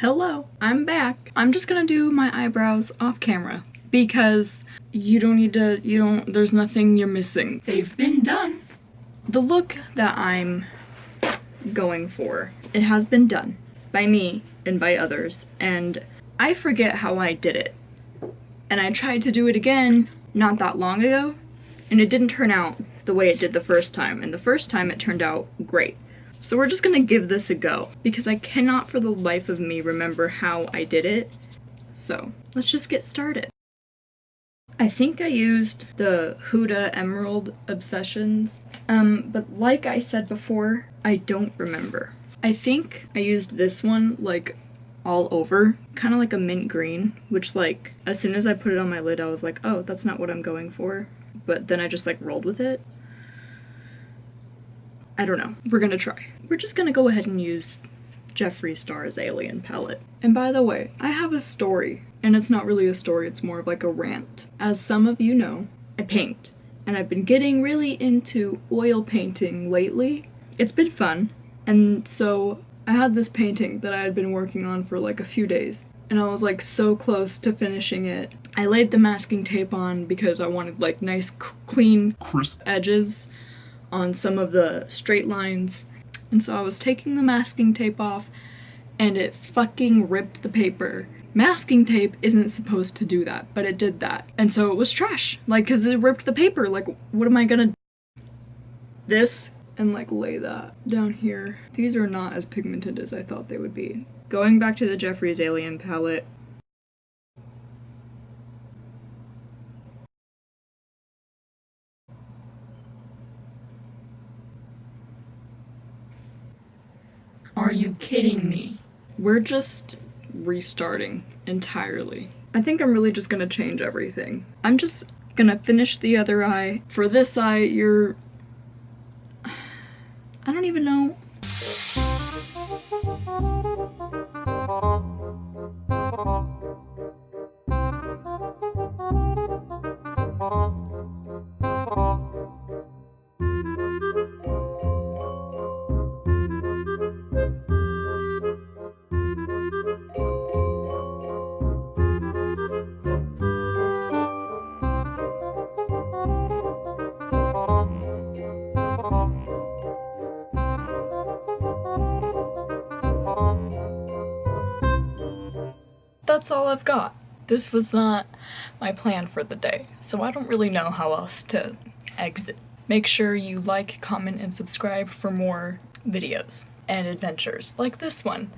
Hello, I'm back. I'm just gonna do my eyebrows off camera because there's nothing you're missing. They've been done. The look that I'm going for, it has been done by me and by others, and I forget how I did it. And I tried to do it again not that long ago, and it didn't turn out the way it did the first time, and the first time it turned out great. So we're just gonna give this a go, because I cannot for the life of me remember how I did it. So let's just get started. I think I used the Huda Emerald Obsessions, but like I said before, I don't remember. I think I used this one, like, all over, kind of like a mint green, which, like, as soon as I put it on my lid, I was like, oh, that's not what I'm going for. But then I just, like, rolled with it. I don't know. We're gonna try. We're just gonna go ahead and use Jeffree Star's Alien palette. And by the way, I have a story. And it's not really a story, it's more of like a rant. As some of you know, I paint. And I've been getting really into oil painting lately. It's been fun. And so I had this painting that I had been working on for like a few days. And I was like so close to finishing it. I laid the masking tape on because I wanted like nice, clean, crisp edges on some of the straight lines. And so I was taking the masking tape off and it fucking ripped the paper. Masking tape isn't supposed to do that, but it did that. And so it was trash, like, cause it ripped the paper. Like, what am I gonna this and like lay that down here. These are not as pigmented as I thought they would be. Going back to the Jeffree's Alien palette, are you kidding me? We're just restarting entirely. I think I'm really just gonna change everything. I'm just gonna finish the other eye. For this eye, I don't even know. That's all I've got. This was not my plan for the day, so I don't really know how else to exit. Make sure you like, comment, and subscribe for more videos and adventures like this one.